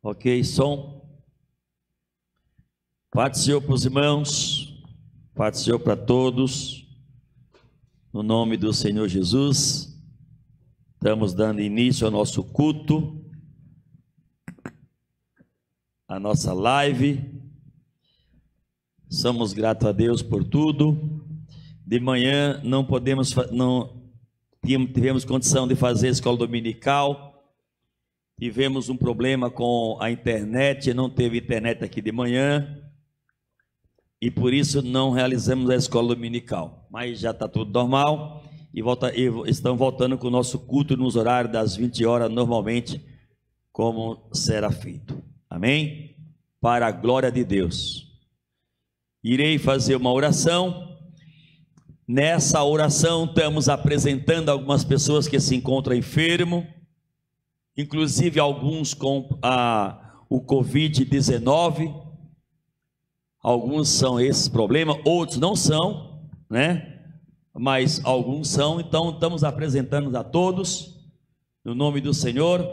Ok, som. Paz do Senhor para os irmãos, paz do Senhor para todos, no nome do Senhor Jesus. Estamos dando início ao nosso culto, a nossa live. Somos gratos a Deus por tudo. De manhã não tivemos condição de fazer a escola dominical. Tivemos um problema com a internet, não teve internet aqui de manhã, e por isso não realizamos a escola dominical. Mas já está tudo normal, e estamos voltando com o nosso culto nos horários das 20 horas, normalmente, como será feito. Amém? Para a glória de Deus. Irei fazer uma oração. Nessa oração estamos apresentando algumas pessoas que se encontram enfermos, inclusive alguns com o Covid-19, alguns são esses problemas, outros não são, né? Mas alguns são, então estamos apresentando a todos, no nome do Senhor.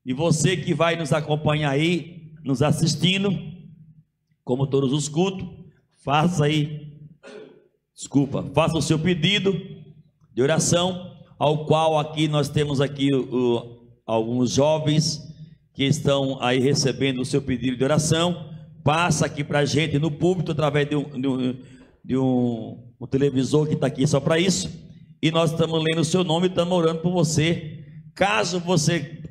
E você que vai nos acompanhar aí, nos assistindo, como todos os cultos, faça o seu pedido de oração, ao qual aqui nós temos aqui alguns jovens que estão aí recebendo o seu pedido de oração. Passa aqui para a gente no púlpito através de um televisor que está aqui só para isso, e nós estamos lendo o seu nome e estamos orando por você. Caso você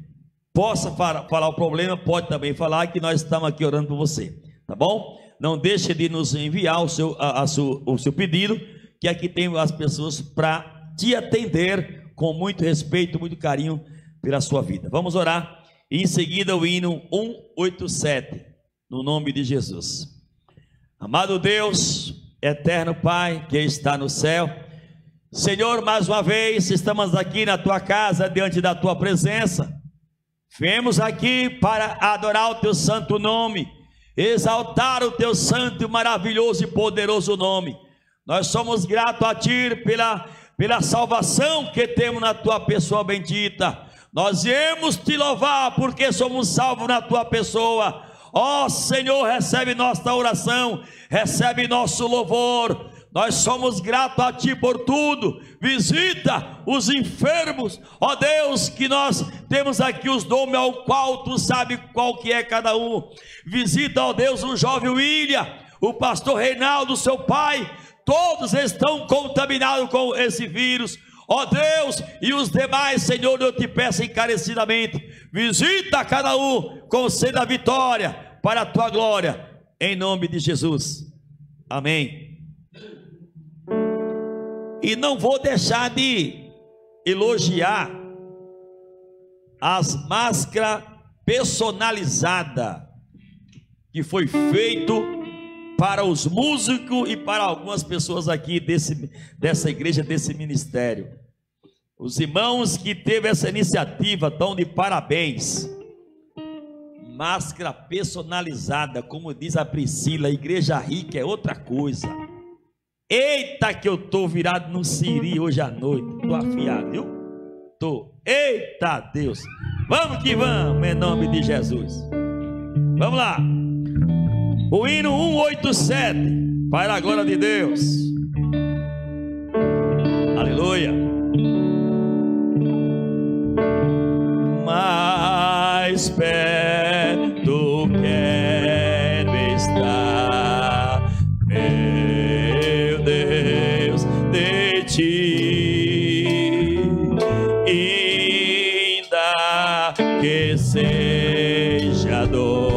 possa falar o problema, pode também falar que nós estamos aqui orando por você, tá bom? Não deixe de nos enviar o seu pedido, que aqui tem as pessoas para te atender com muito respeito, muito carinho pela sua vida. Vamos orar, e em seguida o hino 187, no nome de Jesus. Amado Deus, eterno Pai que está no céu, Senhor, mais uma vez estamos aqui na tua casa, diante da tua presença. Viemos aqui para adorar o teu santo nome, exaltar o teu santo, maravilhoso e poderoso nome. Nós somos gratos a ti pela salvação que temos na tua pessoa bendita. Nós viemos te louvar porque somos salvos na tua pessoa. Ó Senhor, recebe nossa oração, recebe nosso louvor. Nós somos gratos a ti por tudo. Visita os enfermos, ó Deus, que nós temos aqui os nomes ao qual tu sabe qual que é cada um. Visita, ó Deus, o jovem William, o pastor Reinaldo, seu pai. Todos estão contaminados com esse vírus, ó Deus, e os demais, Senhor, eu te peço encarecidamente, visita cada um, conceda a vitória para a tua glória, em nome de Jesus, amém. E não vou deixar de elogiar as máscaras personalizadas que foi feito para os músicos e para algumas pessoas aqui dessa igreja, desse ministério. Os irmãos que teve essa iniciativa estão de parabéns. Máscara personalizada, como diz a Priscila, igreja rica é outra coisa. Eita que eu estou virado no siri hoje à noite, estou afiado, viu? Estou, eita Deus, vamos que vamos, em nome de Jesus. Vamos lá. O hino 187, para a glória de Deus. Aleluia. Mais perto quero estar, meu Deus, de ti, ainda que seja dor.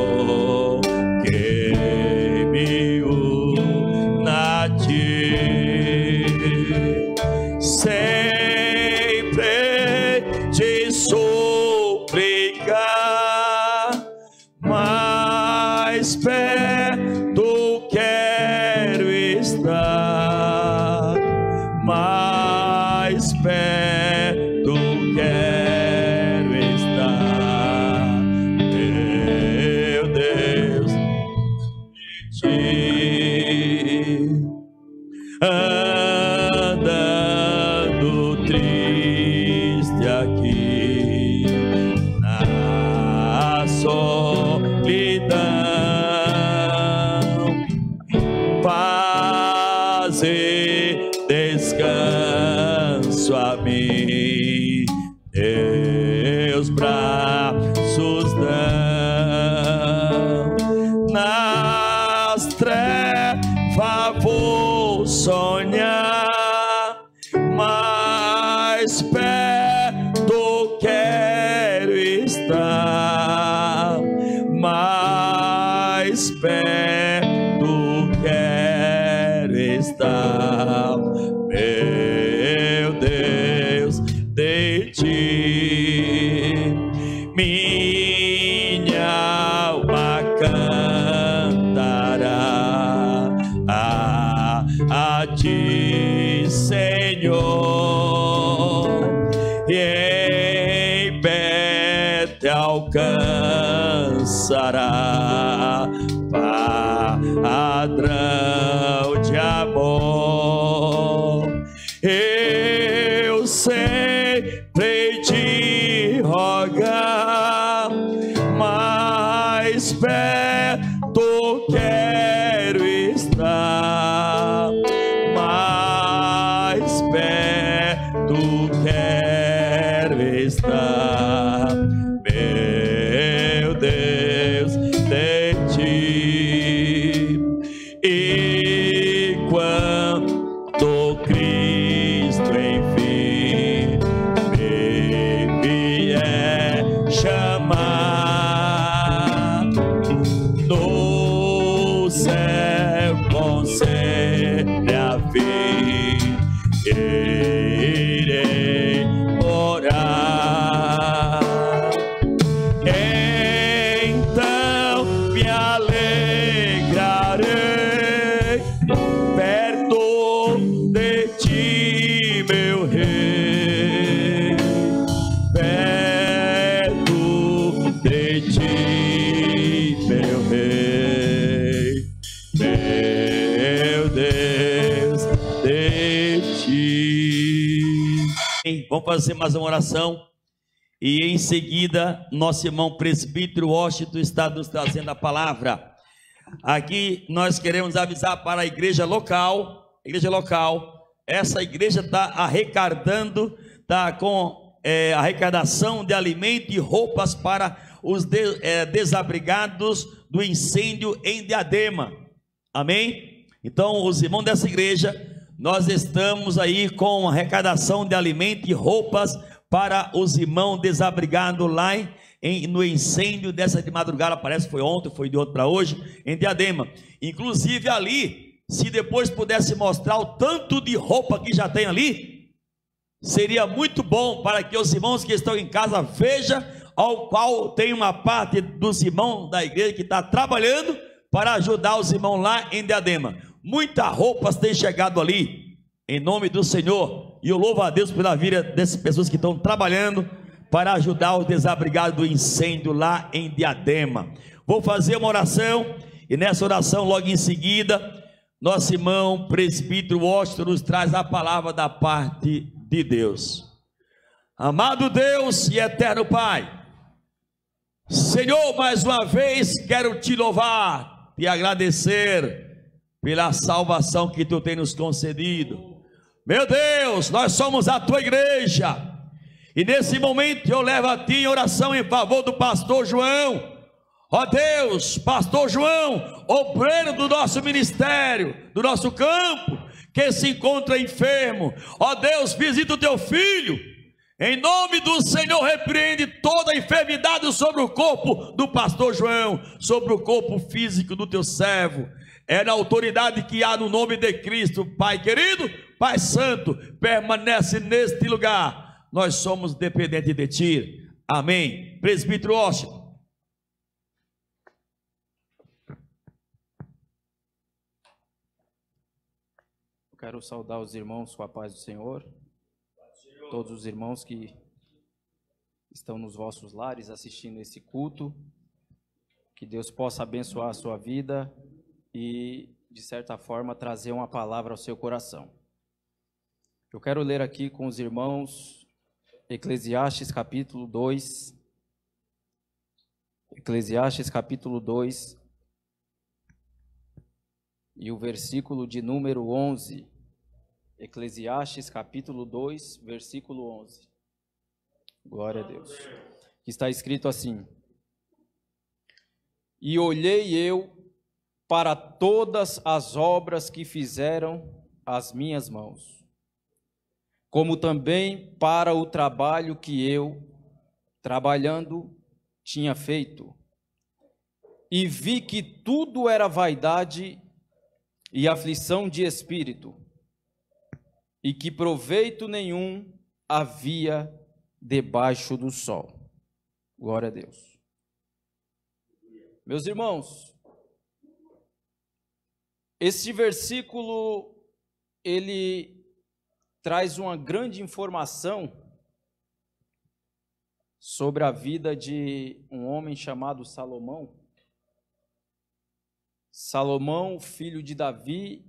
Andando triste aqui na só paz e descanso a mim, teus braços dão. Nas trevas vou sonhar, mais perto quero estar, mais perto quero estar, meu Deus, de ti. Minha alma cantará a ti, Senhor, e em pé te alcançará padrão de amor. Eu sempre te rogar, mais perto quero estar, mais perto quero estar, meu Deus, de ti. E quando Cristo enfim me vier chamar, do céu concede a fim, irei orar. Então me alegrarei perto de ti, meu rei, perto de ti, meu rei, meu Deus, de ti. Vamos fazer mais uma oração. E em seguida, nosso irmão presbítero Washington está nos trazendo a palavra. Aqui nós queremos avisar para a igreja local. Essa igreja está arrecadando, está com arrecadação de alimento e roupas para os desabrigados do incêndio em Diadema. Amém? Então, os irmãos dessa igreja, nós estamos aí com arrecadação de alimento e roupas para os irmãos desabrigados lá no incêndio dessa de madrugada, parece que foi ontem, foi de ontem para hoje, em Diadema. Inclusive ali, se depois pudesse mostrar o tanto de roupa que já tem ali, seria muito bom para que os irmãos que estão em casa vejam, ao qual tem uma parte dos irmãos da igreja que está trabalhando para ajudar os irmãos lá em Diadema. Muitas roupas têm chegado ali, em nome do Senhor, e eu louvo a Deus pela vida dessas pessoas que estão trabalhando para ajudar os desabrigados do incêndio lá em Diadema. Vou fazer uma oração, e nessa oração, logo em seguida, nosso irmão presbítero Washington nos traz a palavra da parte de Deus. Amado Deus e eterno Pai, Senhor, mais uma vez quero te louvar, te agradecer pela salvação que tu tem nos concedido. Meu Deus, nós somos a tua igreja, e nesse momento eu levo a ti em oração em favor do pastor João. Ó Deus, pastor João, obreiro do nosso ministério, do nosso campo, que se encontra enfermo. Ó Deus, visita o teu filho, em nome do Senhor, repreende toda a enfermidade sobre o corpo do pastor João, sobre o corpo físico do teu servo. É na autoridade que há no nome de Cristo. Pai querido, Pai santo, permanece neste lugar, nós somos dependentes de ti. Amém. Presbítero Washington. Eu quero saudar os irmãos com a paz do Senhor, todos os irmãos que estão nos vossos lares assistindo esse culto, que Deus possa abençoar a sua vida e, de certa forma, trazer uma palavra ao seu coração. Eu quero ler aqui com os irmãos Eclesiastes capítulo 2, Eclesiastes capítulo 2, e o versículo de número 11. Eclesiastes capítulo 2, versículo 11. Glória a Deus. Está escrito assim: E olhei eu para todas as obras que fizeram as minhas mãos, como também para o trabalho que eu, trabalhando, tinha feito, e vi que tudo era vaidade e aflição de espírito, e que proveito nenhum havia debaixo do sol. Glória a Deus. Meus irmãos, este versículo, ele traz uma grande informação sobre a vida de um homem chamado Salomão. Salomão, filho de Davi,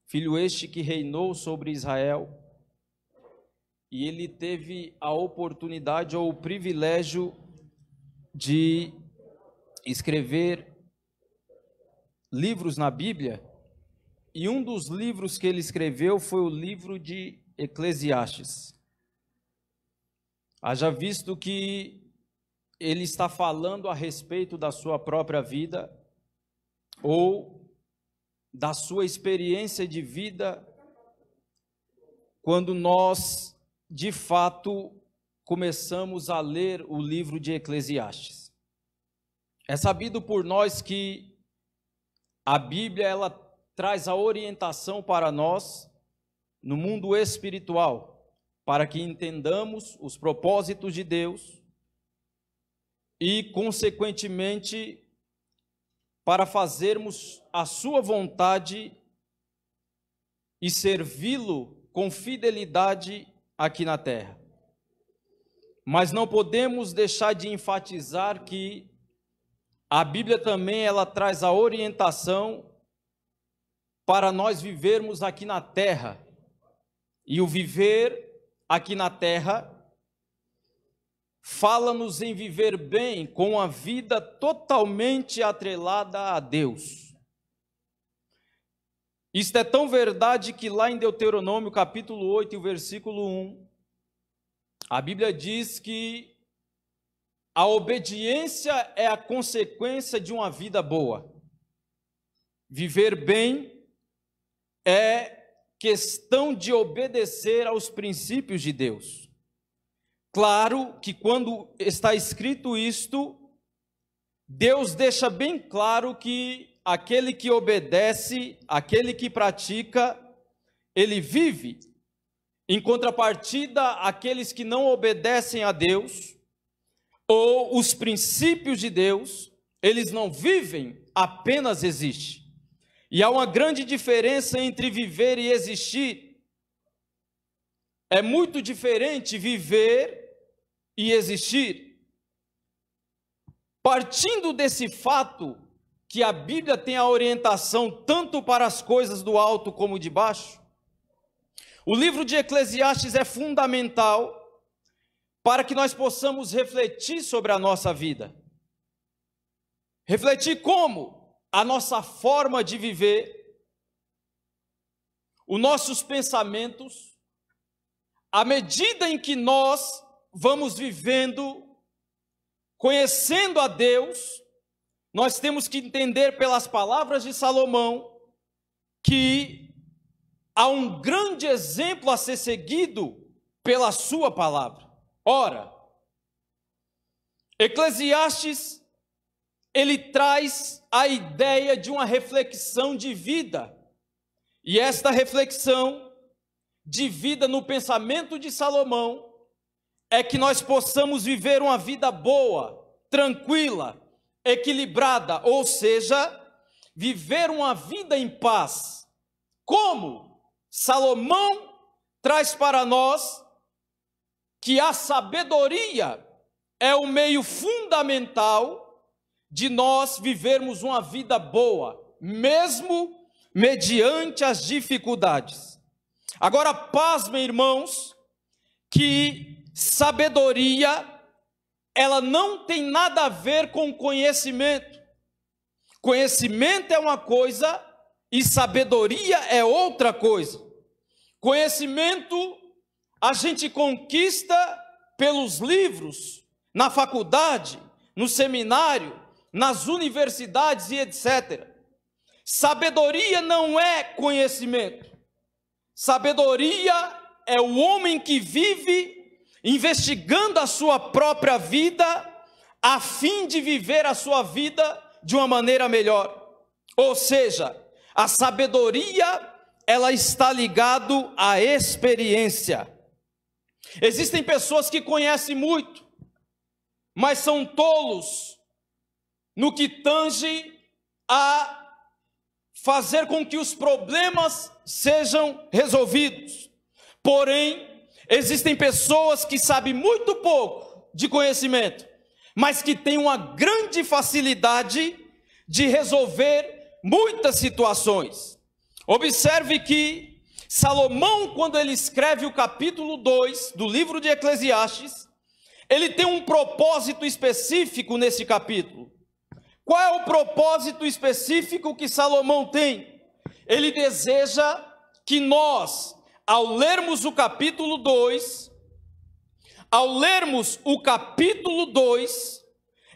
filho este que reinou sobre Israel, e ele teve a oportunidade ou o privilégio de escrever livros na Bíblia, e um dos livros que ele escreveu foi o livro de Eclesiastes. Haja visto que ele está falando a respeito da sua própria vida, ou da sua experiência de vida, quando nós, de fato, começamos a ler o livro de Eclesiastes. É sabido por nós que a Bíblia, ela traz a orientação para nós no mundo espiritual, para que entendamos os propósitos de Deus e, consequentemente, para fazermos a sua vontade e servi-lo com fidelidade aqui na terra. Mas não podemos deixar de enfatizar que a Bíblia também ela traz a orientação para nós vivermos aqui na terra. E o viver aqui na terra fala-nos em viver bem, com a vida totalmente atrelada a Deus. Isto é tão verdade que lá em Deuteronômio capítulo 8, versículo 1, a Bíblia diz que a obediência é a consequência de uma vida boa. Viver bem é questão de obedecer aos princípios de Deus. Claro que quando está escrito isto, Deus deixa bem claro que aquele que obedece, aquele que pratica, ele vive. Em contrapartida, aqueles que não obedecem a Deus, ou os princípios de Deus, eles não vivem, apenas existem. E há uma grande diferença entre viver e existir. É muito diferente viver e existir. Partindo desse fato, que a Bíblia tem a orientação tanto para as coisas do alto como de baixo, o livro de Eclesiastes é fundamental para que nós possamos refletir sobre a nossa vida. Refletir como? A nossa forma de viver, os nossos pensamentos, à medida em que nós vamos vivendo, conhecendo a Deus, nós temos que entender pelas palavras de Salomão que há um grande exemplo a ser seguido pela sua palavra. Ora, Eclesiastes, ele traz a ideia de uma reflexão de vida, e esta reflexão de vida no pensamento de Salomão é que nós possamos viver uma vida boa, tranquila, equilibrada, ou seja, viver uma vida em paz. Como? Salomão traz para nós que a sabedoria é o meio fundamental de nós vivermos uma vida boa, mesmo mediante as dificuldades. Agora, pasmem, irmãos, que sabedoria, ela não tem nada a ver com conhecimento. Conhecimento é uma coisa e sabedoria é outra coisa. Conhecimento a gente conquista pelos livros, na faculdade, no seminário, nas universidades e etc. Sabedoria não é conhecimento. Sabedoria é o homem que vive investigando a sua própria vida, a fim de viver a sua vida de uma maneira melhor. Ou seja, a sabedoria, ela está ligada à experiência. Existem pessoas que conhecem muito, mas são tolos no que tange a fazer com que os problemas sejam resolvidos. Porém, existem pessoas que sabem muito pouco de conhecimento, mas que têm uma grande facilidade de resolver muitas situações. Observe que Salomão, quando ele escreve o capítulo 2 do livro de Eclesiastes, ele tem um propósito específico nesse capítulo. Qual é o propósito específico que Salomão tem? Ele deseja que nós, ao lermos o capítulo 2,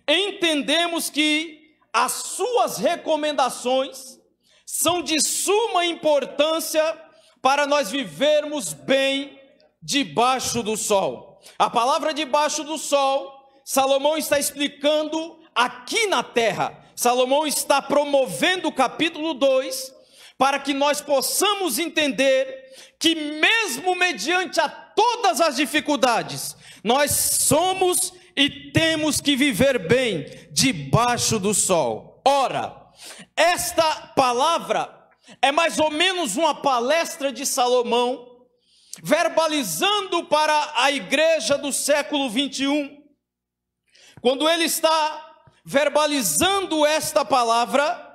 entendemos que as suas recomendações são de suma importância para nós vivermos bem debaixo do sol. A palavra debaixo do sol, Salomão está explicando aqui na terra. Salomão está promovendo o capítulo 2 para que nós possamos entender que mesmo mediante a todas as dificuldades, nós somos e temos que viver bem debaixo do sol. Ora, esta palavra é mais ou menos uma palestra de Salomão, verbalizando para a igreja do século 21. Quando ele está verbalizando esta palavra,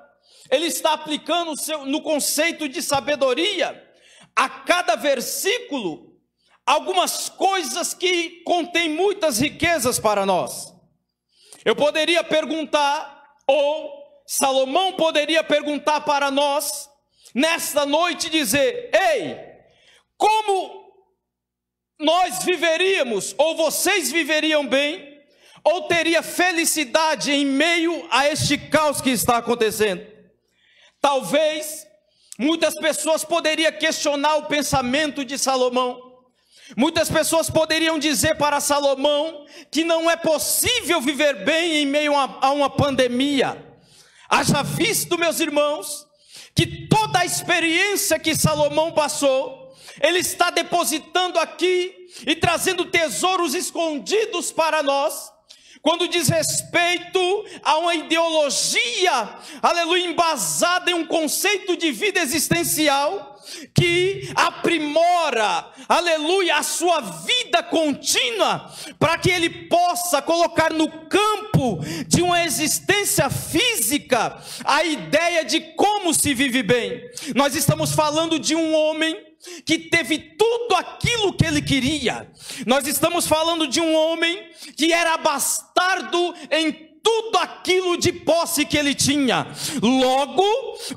ele está aplicando no conceito de sabedoria, a cada versículo, algumas coisas que contêm muitas riquezas para nós. Eu poderia perguntar, ou Salomão poderia perguntar para nós, nesta noite, dizer: ei, como nós viveríamos, ou vocês viveriam bem, ou teria felicidade em meio a este caos que está acontecendo? Talvez muitas pessoas poderiam questionar o pensamento de Salomão. Muitas pessoas poderiam dizer para Salomão que não é possível viver bem em meio a uma pandemia. Haja visto, meus irmãos, que toda a experiência que Salomão passou, ele está depositando aqui e trazendo tesouros escondidos para nós, quando diz respeito a uma ideologia, aleluia, embasada em um conceito de vida existencial, que aprimora, aleluia, a sua vida contínua, para que ele possa colocar no campo de uma existência física, a ideia de como se vive bem. Nós estamos falando de um homem que teve tudo aquilo que ele queria. Nós estamos falando de um homem que era bastardo em tudo aquilo de posse que ele tinha. Logo,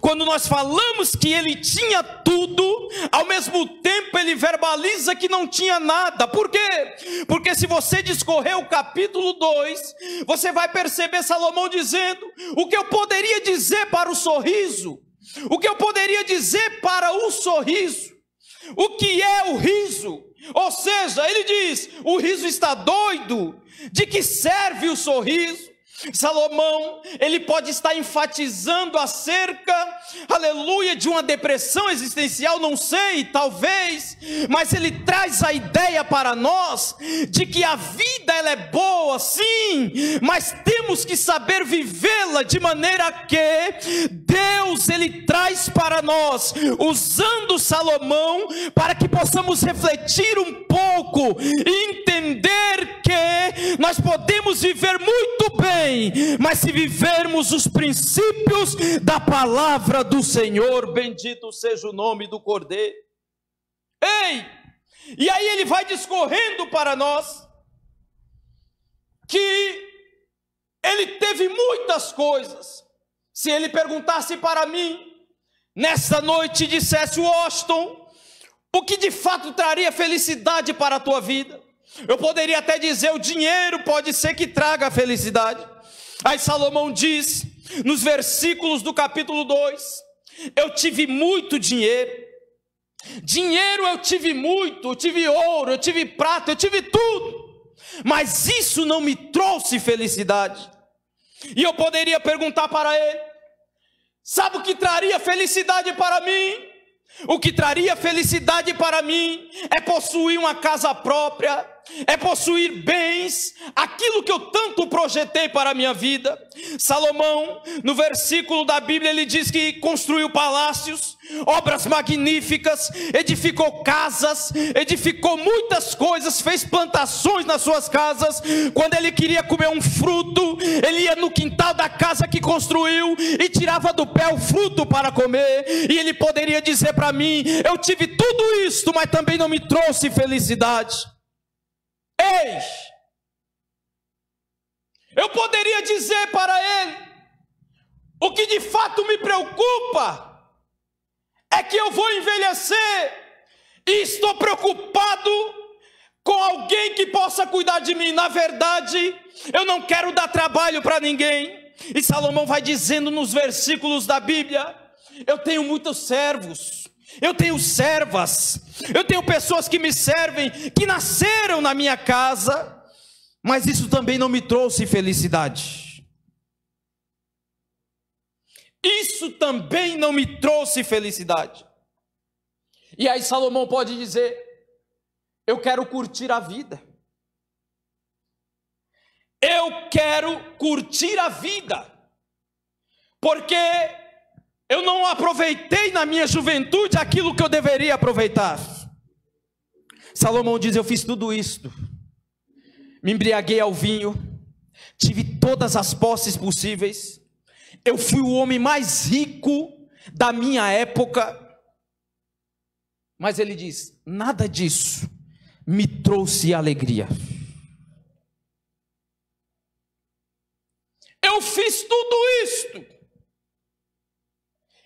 quando nós falamos que ele tinha tudo, ao mesmo tempo ele verbaliza que não tinha nada. Por quê? Porque se você discorrer o capítulo 2, você vai perceber Salomão dizendo: o que eu poderia dizer para o sorriso? O que eu poderia dizer para o sorriso? O que é o riso? Ou seja, ele diz: o riso está doido. De que serve o sorriso? Salomão, ele pode estar enfatizando acerca, aleluia, de uma depressão existencial, não sei, talvez, mas ele traz a ideia para nós, de que a vida ela é boa, sim, mas temos que saber vivê-la de maneira que Deus, ele traz para nós, usando Salomão, para que possamos refletir um pouco, e entender que nós podemos viver muito bem, mas se vivermos os princípios da palavra do Senhor, bendito seja o nome do Cordeiro. Ei! E aí ele vai discorrendo para nós que ele teve muitas coisas. se ele perguntasse para mim, nesta noite, e dissesse: Washington, o que de fato traria felicidade para a tua vida? Eu poderia até dizer: o dinheiro pode ser que traga felicidade. Aí Salomão diz, nos versículos do capítulo 2, eu tive muito dinheiro. Dinheiro eu tive muito, eu tive ouro, eu tive prata, eu tive tudo. Mas isso não me trouxe felicidade. E eu poderia perguntar para ele: sabe o que traria felicidade para mim? O que traria felicidade para mim é possuir uma casa própria, é possuir bens, aquilo que eu tanto projetei para a minha vida. Salomão, no versículo da Bíblia, ele diz que construiu palácios, obras magníficas, edificou casas, edificou muitas coisas, fez plantações nas suas casas. Quando ele queria comer um fruto, ele ia no quintal da casa que construiu e tirava do pé o fruto para comer. E ele poderia dizer para mim: eu tive tudo isto, mas também não me trouxe felicidade. Ei, eu poderia dizer para ele: o que de fato me preocupa é que eu vou envelhecer e estou preocupado com alguém que possa cuidar de mim. Na verdade, eu não quero dar trabalho para ninguém. E Salomão vai dizendo nos versículos da Bíblia: eu tenho muitos servos, eu tenho servas, eu tenho pessoas que me servem, que nasceram na minha casa, mas isso também não me trouxe felicidade. Isso também não me trouxe felicidade. E aí Salomão pode dizer: eu quero curtir a vida. Eu quero curtir a vida, porque eu não aproveitei na minha juventude aquilo que eu deveria aproveitar. Salomão diz: eu fiz tudo isto, me embriaguei ao vinho, tive todas as posses possíveis, eu fui o homem mais rico da minha época, mas ele diz: nada disso me trouxe alegria. Eu fiz tudo isto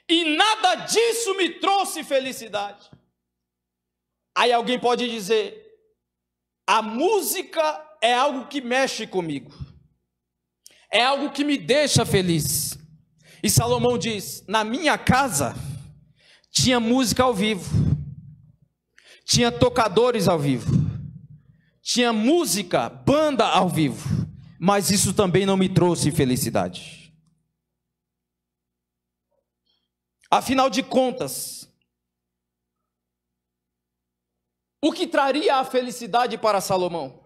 e nada disso me trouxe felicidade. Aí alguém pode dizer: a música é algo que mexe comigo, é algo que me deixa feliz. E Salomão diz: na minha casa tinha música ao vivo, tinha tocadores ao vivo, tinha música, banda ao vivo, mas isso também não me trouxe felicidade. Afinal de contas, o que traria a felicidade para Salomão?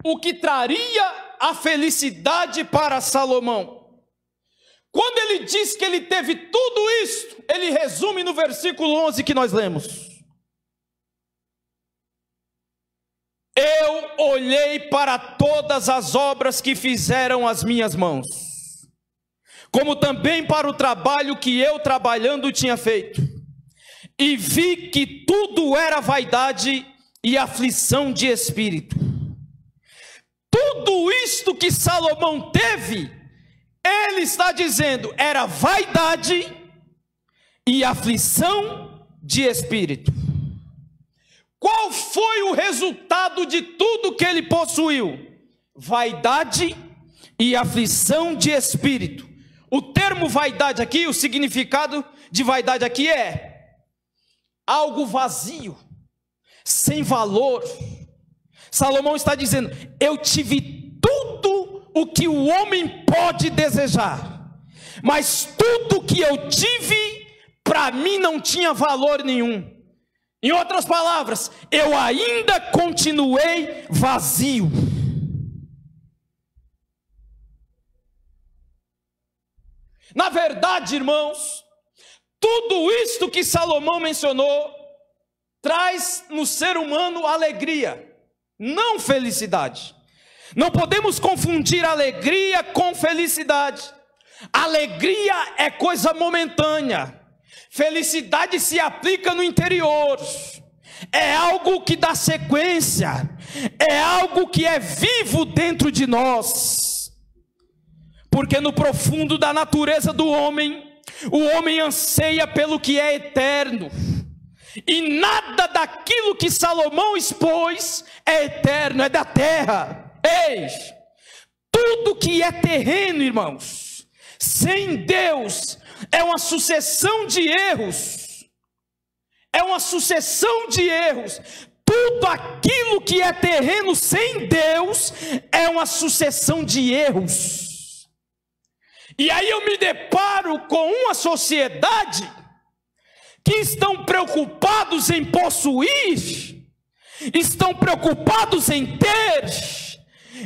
O que traria a felicidade para Salomão? Quando ele diz que ele teve tudo isto, ele resume no versículo 11 que nós lemos: eu olhei para todas as obras que fizeram as minhas mãos, como também para o trabalho que eu trabalhando tinha feito, e vi que tudo era vaidade e aflição de espírito. Tudo isto que Salomão teve, ele está dizendo, era vaidade e aflição de espírito. Qual foi o resultado de tudo que ele possuiu? Vaidade e aflição de espírito. O termo vaidade aqui, o significado de vaidade aqui é algo vazio, sem valor. Salomão está dizendo: eu tive tudo o que o homem pode desejar, mas tudo que eu tive, para mim não tinha valor nenhum. Em outras palavras, eu ainda continuei vazio. Na verdade, irmãos, tudo isto que Salomão mencionou traz no ser humano alegria, não felicidade. Não podemos confundir alegria com felicidade. Alegria é coisa momentânea, felicidade se aplica no interior, é algo que dá sequência, é algo que é vivo dentro de nós. Porque no profundo da natureza do homem, o homem anseia pelo que é eterno. E nada daquilo que Salomão expôs é eterno, é da terra. Eis, tudo que é terreno, irmãos, sem Deus, é uma sucessão de erros. É uma sucessão de erros. Tudo aquilo que é terreno sem Deus é uma sucessão de erros. E aí eu me deparo com uma sociedade que estão preocupados em possuir, estão preocupados em ter,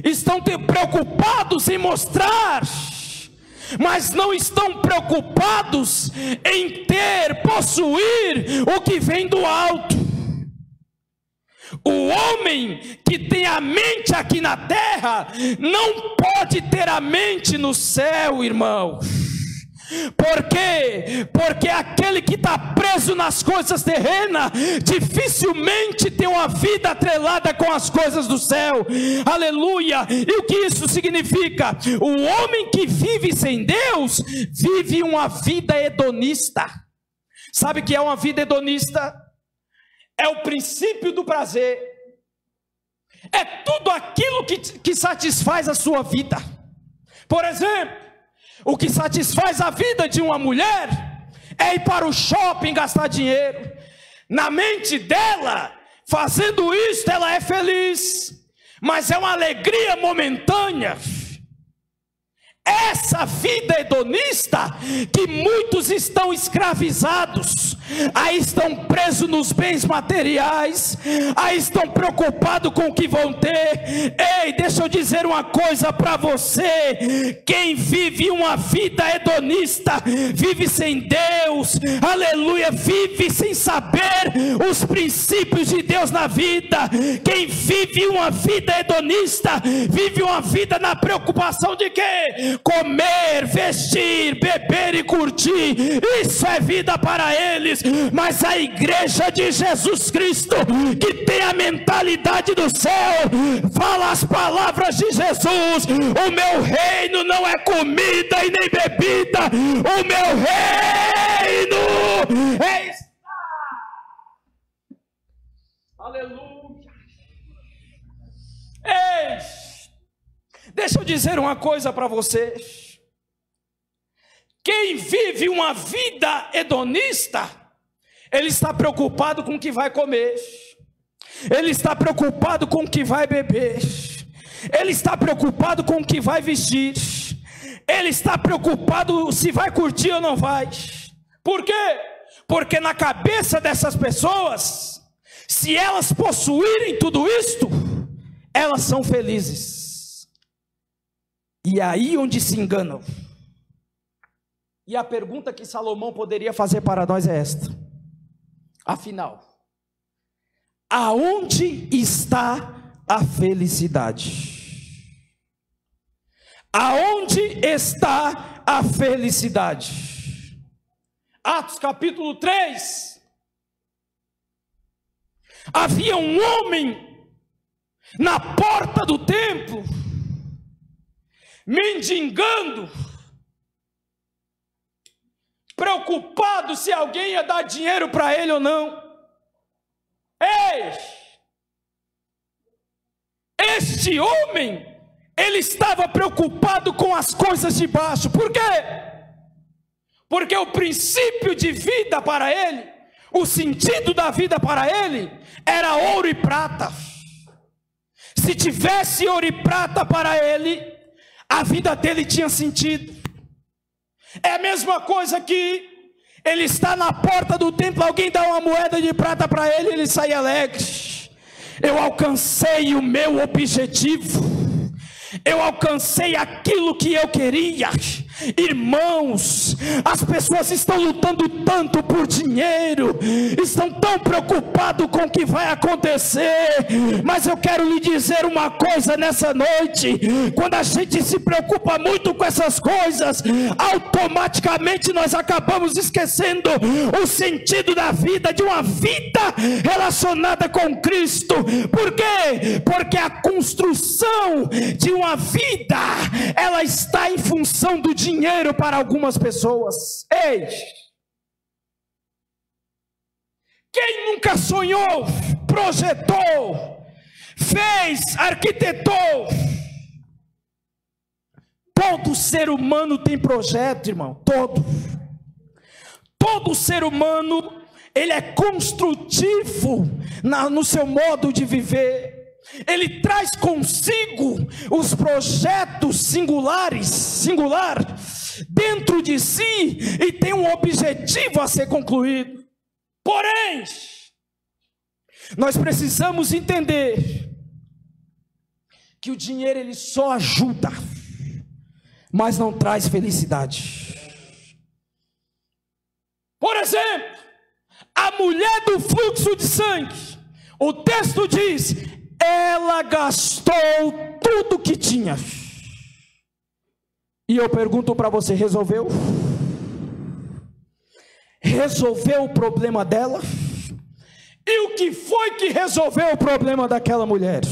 estão preocupados em mostrar, mas não estão preocupados em ter, possuir o que vem do alto. O homem que tem a mente aqui na terra não pode ter a mente no céu, irmão. Por quê? Porque aquele que está preso nas coisas terrenas dificilmente tem uma vida atrelada com as coisas do céu. Aleluia! E o que isso significa? O homem que vive sem Deus vive uma vida hedonista. Sabe o que é uma vida hedonista? É o princípio do prazer. É tudo aquilo que satisfaz a sua vida. Por exemplo, o que satisfaz a vida de uma mulher é ir para o shopping gastar dinheiro. Na mente dela, fazendo isso, ela é feliz, mas é uma alegria momentânea. Essa vida hedonista que muitos estão escravizados, aí estão presos nos bens materiais, aí estão preocupados com o que vão ter. Ei, deixa eu dizer uma coisa para você: quem vive uma vida hedonista vive sem Deus, aleluia, vive sem saber os princípios de Deus na vida. Quem vive uma vida hedonista vive uma vida na preocupação de quê? Comer, vestir, beber e curtir. Isso é vida para eles. Mas a igreja de Jesus Cristo, que tem a mentalidade do céu, fala as palavras de Jesus: o meu reino não é comida e nem bebida, o meu reino é estar. Aleluia. Ei, deixa eu dizer uma coisa para vocês: quem vive uma vida hedonista, ele está preocupado com o que vai comer, ele está preocupado com o que vai beber, ele está preocupado com o que vai vestir, ele está preocupado se vai curtir ou não vai. Por quê? Porque na cabeça dessas pessoas, se elas possuírem tudo isto, elas são felizes. E é aí onde se enganam. E a pergunta que Salomão poderia fazer para nós é esta: afinal, aonde está a felicidade? Aonde está a felicidade? Atos capítulo 3. Havia um homem na porta do templo, mendigando, preocupado se alguém ia dar dinheiro para ele ou não. Ei! Este homem, ele estava preocupado com as coisas de baixo. Por quê? Porque o princípio de vida para ele, o sentido da vida para ele, era ouro e prata. Se tivesse ouro e prata para ele, a vida dele tinha sentido. É a mesma coisa que ele está na porta do templo, alguém dá uma moeda de prata para ele, ele sai alegre. Eu alcancei o meu objetivo, eu alcancei aquilo que eu queria. Irmãos, as pessoas estão lutando tanto por dinheiro, estão tão preocupados com o que vai acontecer, mas eu quero lhe dizer uma coisa nessa noite: quando a gente se preocupa muito com essas coisas, automaticamente nós acabamos esquecendo o sentido da vida, de uma vida relacionada com Cristo. Por quê? Porque a construção de uma vida, ela está em função do dinheiro para algumas pessoas. Ei, quem nunca sonhou, projetou, fez, arquitetou? Todo ser humano tem projeto, irmão, todo ser humano, ele é construtivo no seu modo de viver. Ele traz consigo os projetos singular dentro de si, e tem um objetivo a ser concluído. Porém, nós precisamos entender que o dinheiro ele só ajuda, mas não traz felicidade. Por exemplo, a mulher do fluxo de sangue, o texto diz: ela gastou tudo que tinha. E eu pergunto para você, resolveu? Resolveu o problema dela? E o que foi que resolveu o problema daquela mulher?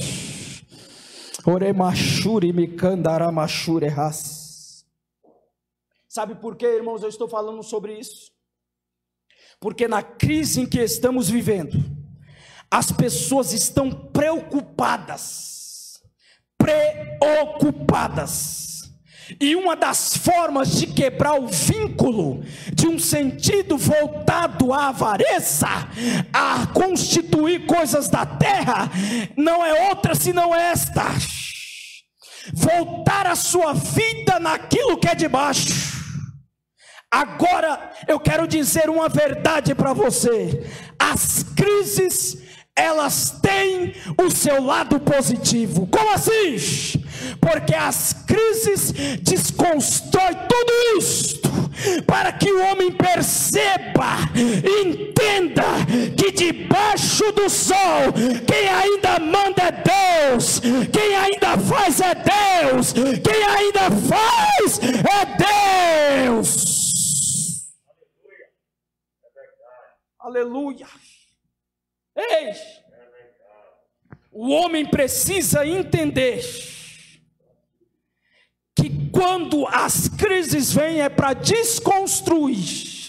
Sabe por quê, irmãos, eu estou falando sobre isso? Porque na crise em que estamos vivendo, as pessoas estão preocupadas. E uma das formas de quebrar o vínculo de um sentido voltado à avareza, a constituir coisas da terra, não é outra senão esta: voltar a sua vida naquilo que é de baixo. Agora eu quero dizer uma verdade para você: as crises, elas têm o seu lado positivo. Como assim? Porque as crises desconstroem tudo isto, para que o homem perceba, entenda que debaixo do sol, quem ainda manda é Deus, quem ainda faz é Deus, quem ainda faz é Deus. Aleluia. Ei, o homem precisa entender que quando as crises vêm é para desconstruir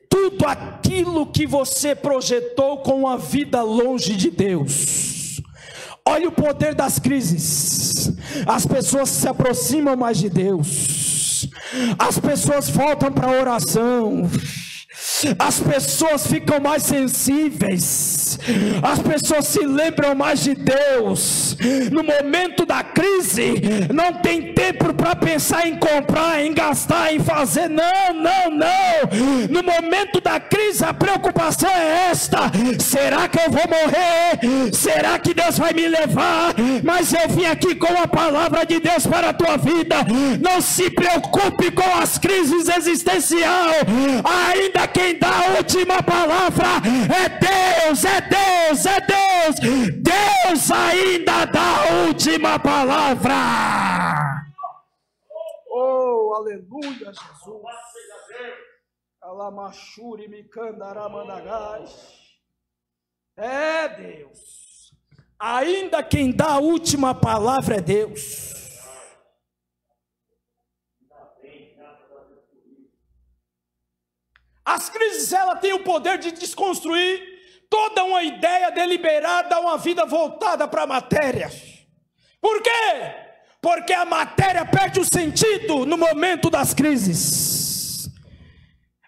tudo aquilo que você projetou com a vida longe de Deus. Olha o poder das crises. As pessoas se aproximam mais de Deus, as pessoas voltam para a oração, as pessoas ficam mais sensíveis, as pessoas se lembram mais de Deus. No momento da crise, não tem tempo para pensar em comprar, em gastar, em fazer. Não. No momento da crise, a preocupação é esta: será que eu vou morrer? Será que Deus vai me levar? Mas eu vim aqui com a palavra de Deus para a tua vida. Não se preocupe com as crises existenciais. Ainda quem dá a última palavra é Deus, é Deus, é Deus. Deus ainda dá a última palavra. Oh, aleluia, Jesus. Alamachuri Mikandaramandagás. É Deus. Ainda quem dá a última palavra é Deus. As crises, ela tem o poder de desconstruir toda uma ideia deliberada a uma vida voltada para a matéria. Por quê? Porque a matéria perde o sentido no momento das crises.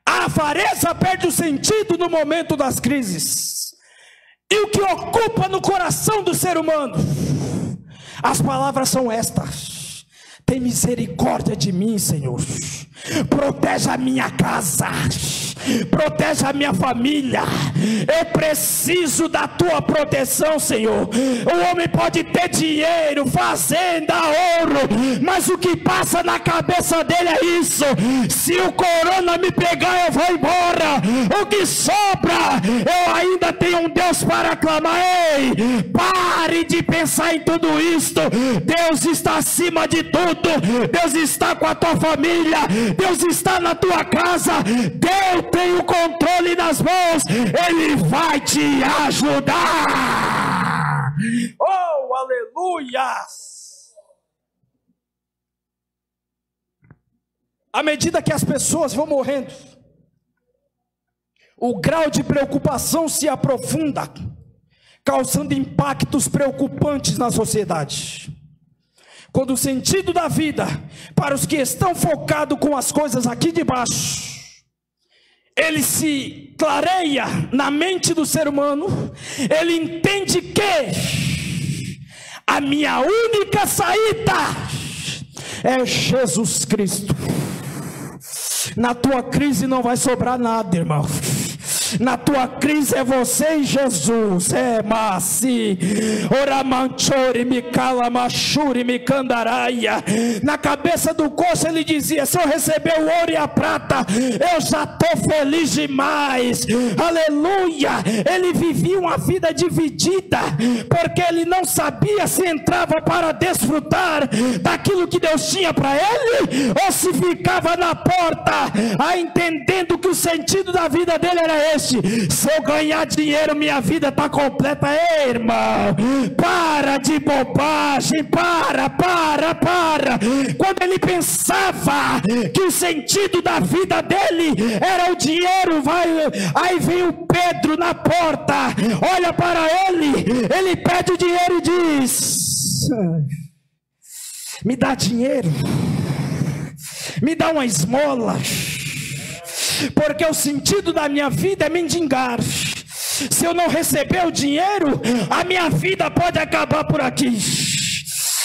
A avareza perde o sentido no momento das crises. E o que ocupa no coração do ser humano? As palavras são estas: tem misericórdia de mim, Senhor. Protege a minha casa. protege a minha família. Eu preciso da tua proteção, Senhor. O homem pode ter dinheiro, fazenda, ouro, mas o que passa na cabeça dele é isso: se o corona me pegar, eu vou embora. O que sobra, eu ainda tenho um Deus para clamar. Ei, pare de pensar em tudo isto. Deus está acima de tudo. Deus está com a tua família. Deus está na tua casa. Deus tem o controle nas mãos. Ele vai te ajudar. Oh, aleluias! À medida que as pessoas vão morrendo, o grau de preocupação se aprofunda, causando impactos preocupantes na sociedade. Quando o sentido da vida, para os que estão focados com as coisas aqui de baixo, ele se clareia na mente do ser humano, ele entende que a minha única saída é Jesus Cristo. Na tua crise não vai sobrar nada, irmão. Na tua crise é você e Jesus. É Massi, Oramanchori, Mikalamachuri, Mikandaraia. Na cabeça do coxo ele dizia: se eu receber o ouro e a prata, eu já estou feliz demais. Aleluia. Ele vivia uma vida dividida, porque ele não sabia se entrava para desfrutar daquilo que Deus tinha para ele, ou se ficava na porta, entendendo que o sentido da vida dele era esse: se eu ganhar dinheiro, minha vida está completa. Ei, irmão, para de bobagem, para. Quando ele pensava que o sentido da vida dele era o dinheiro, aí vem o Pedro na porta, olha para ele pede o dinheiro e diz: me dá dinheiro, me dá uma esmola, porque o sentido da minha vida é mendigar. Se eu não receber o dinheiro, a minha vida pode acabar por aqui.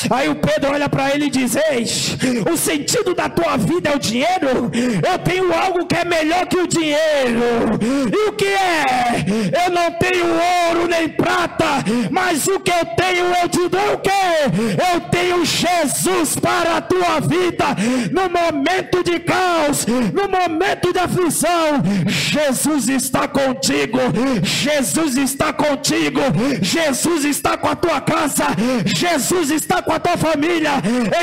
Aí o Pedro olha para ele e diz: eis, o sentido da tua vida é o dinheiro? Eu tenho algo que é melhor que o dinheiro. E o que é? Eu não tenho ouro nem prata, mas o que eu tenho eu te dou. O que? Eu tenho Jesus para a tua vida. No momento de caos, no momento de aflição, Jesus está contigo. Jesus está contigo. Jesus está com a tua casa. Jesus está com a tua família.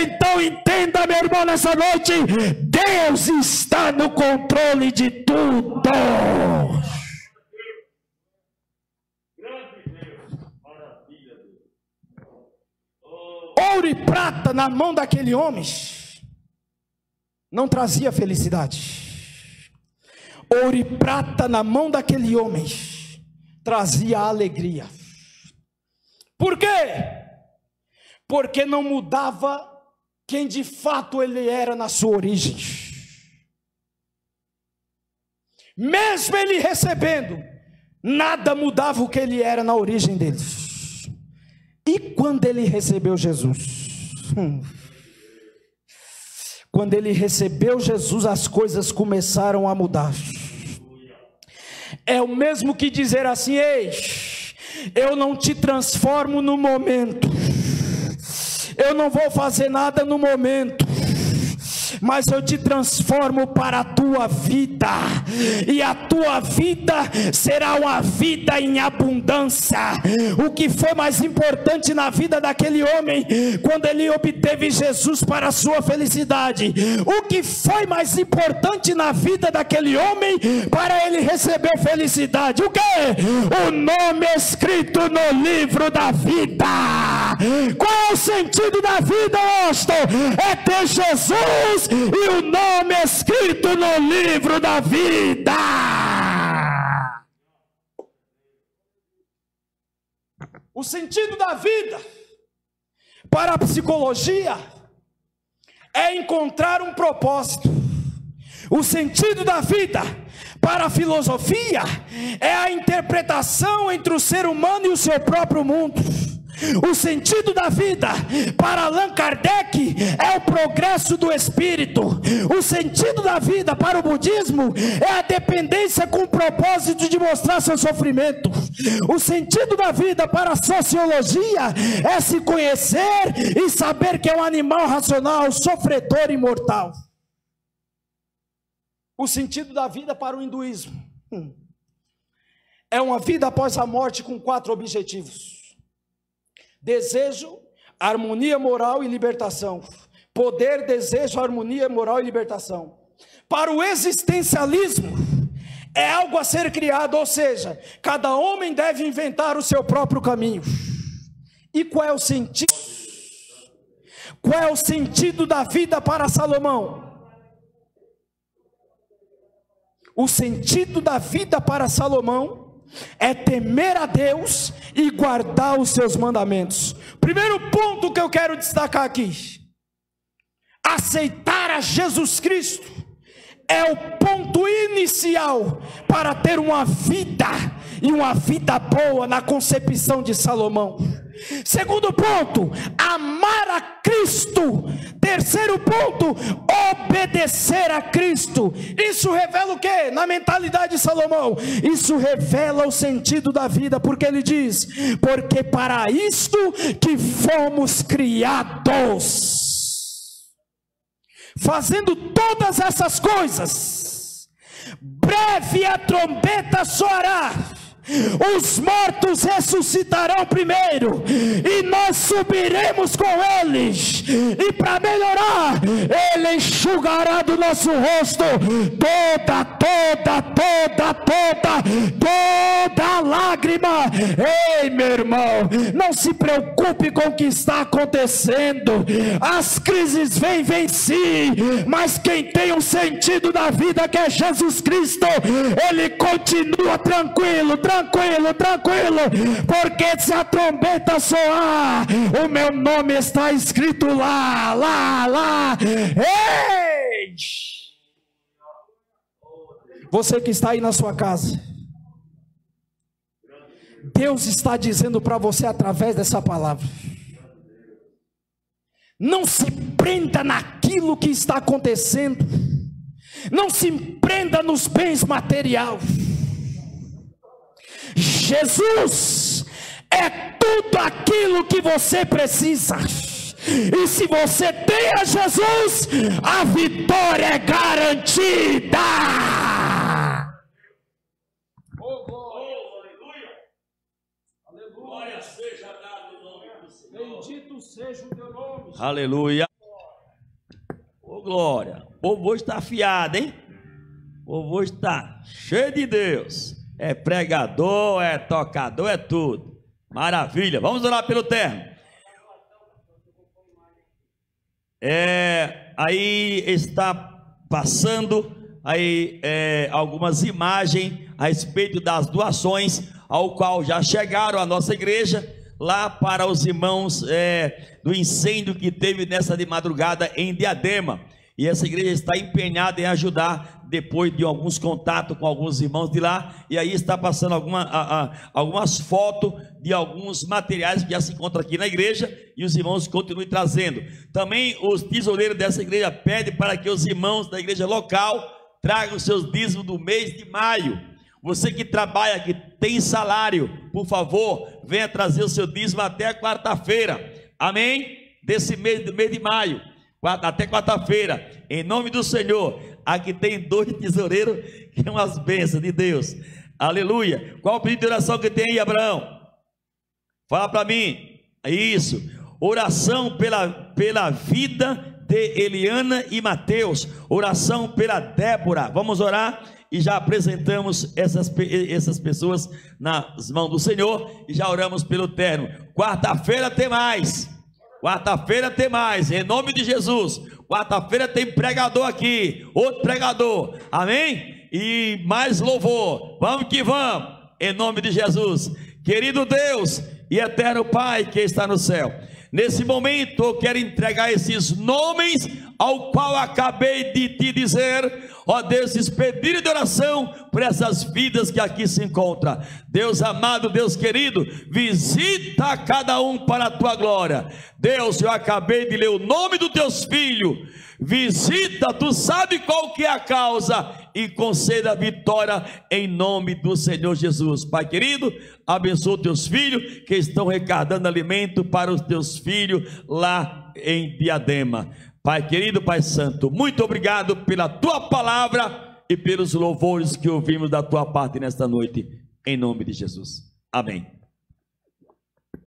Então entenda, meu irmão, nessa noite: Deus está no controle de tudo. Ouro e prata na mão daquele homem não trazia felicidade. Ouro e prata na mão daquele homem trazia alegria. Por quê? Porque não mudava quem de fato ele era na sua origem. Mesmo ele recebendo, nada mudava o que ele era na origem dele. E quando ele recebeu Jesus? Quando ele recebeu Jesus, as coisas começaram a mudar. É o mesmo que dizer assim: eis, eu não te transformo no momento, eu não vou fazer nada no momento, mas eu te transformo para a tua vida, e a tua vida será uma vida em abundância. O que foi mais importante na vida daquele homem, quando ele obteve Jesus para a sua felicidade? O que foi mais importante na vida daquele homem para ele receber felicidade? O que? O nome escrito no livro da vida. Qual é o sentido da vida, Austin? É ter Jesus e o nome escrito no livro da vida. O sentido da vida para a psicologia é encontrar um propósito. O sentido da vida para a filosofia é a interpretação entre o ser humano e o seu próprio mundo. O sentido da vida para Allan Kardec é o progresso do espírito. O sentido da vida para o budismo é a dependência com o propósito de mostrar seu sofrimento. O sentido da vida para a sociologia é se conhecer e saber que é um animal racional, sofredor e mortal. O sentido da vida para o hinduísmo é uma vida após a morte com 4 objetivos: desejo, harmonia moral e libertação. Poder, desejo, harmonia moral e libertação. Para o existencialismo, é algo a ser criado, ou seja, cada homem deve inventar o seu próprio caminho. E qual é o sentido? Qual é o sentido da vida para Salomão? O sentido da vida para Salomão é temer a Deus e guardar os seus mandamentos. Primeiro ponto que eu quero destacar aqui: aceitar a Jesus Cristo é o ponto inicial para ter uma vida, e uma vida boa na concepção de Salomão. Segundo ponto, amar a Cristo. Terceiro ponto, obedecer a Cristo. Isso revela o que? Na mentalidade de Salomão, isso revela o sentido da vida, porque ele diz: porque para isto que fomos criados. Fazendo todas essas coisas, breve a trombeta soará, os mortos ressuscitarão primeiro, e nós subiremos com eles, e para melhorar, ele enxugará do nosso rosto toda lágrima. Ei, meu irmão, não se preocupe com o que está acontecendo. As crises vêm sim, mas quem tem um sentido da vida, que é Jesus Cristo, ele continua tranquilo, porque se a trombeta soar, o meu nome está escrito lá. Ei! Você que está aí na sua casa, Deus está dizendo para você através dessa palavra: não se prenda naquilo que está acontecendo, não se prenda nos bens materiais. Jesus é tudo aquilo que você precisa, e se você tem a Jesus, a vitória é garantida. Glória seja dada no nome do Senhor. Bendito seja o teu nome. Aleluia. Ô glória, o povo hoje está afiado, hein? O povo hoje está cheio de Deus. É pregador, é tocador, é tudo. Maravilha. Vamos orar pelo terno. Aí está passando aí algumas imagens a respeito das doações, ao qual já chegaram à nossa igreja, lá para os irmãos do incêndio que teve nessa de madrugada em Diadema. E essa igreja está empenhada em ajudar, depois de alguns contatos com alguns irmãos de lá, e aí está passando algumas fotos de alguns materiais que já se encontram aqui na igreja, e os irmãos continuem trazendo. Também os tesoureiros dessa igreja pedem para que os irmãos da igreja local tragam seus dízimos do mês de maio. Você que trabalha, que tem salário, por favor, venha trazer o seu dízimo até quarta-feira, amém? Desse mês, do mês de maio, até quarta-feira, em nome do Senhor. Aqui tem 2 tesoureiros, que são as bênçãos de Deus, aleluia. Qual o pedido de oração que tem aí, Abraão? Fala para mim. Isso, oração pela vida de Eliana e Mateus, oração pela Débora. Vamos orar e já apresentamos essas pessoas nas mãos do Senhor, e já oramos pelo terno. Quarta-feira tem mais. Quarta-feira tem mais, em nome de Jesus. Quarta-feira tem pregador aqui, outro pregador, amém? E mais louvor, vamos que vamos, em nome de Jesus. Querido Deus e eterno Pai que está no céu, nesse momento eu quero entregar esses nomes ao qual acabei de te dizer, ó Deus, despedir de oração por essas vidas que aqui se encontram. Deus amado, Deus querido, visita cada um para a tua glória. Deus, eu acabei de ler o nome dos teus filhos, visita, tu sabe qual que é a causa, e conceda a vitória em nome do Senhor Jesus. Pai querido, abençoa os teus filhos que estão arrecadando alimento para os teus filhos lá em Diadema. Pai querido, Pai santo, muito obrigado pela tua palavra e pelos louvores que ouvimos da tua parte nesta noite, em nome de Jesus. Amém.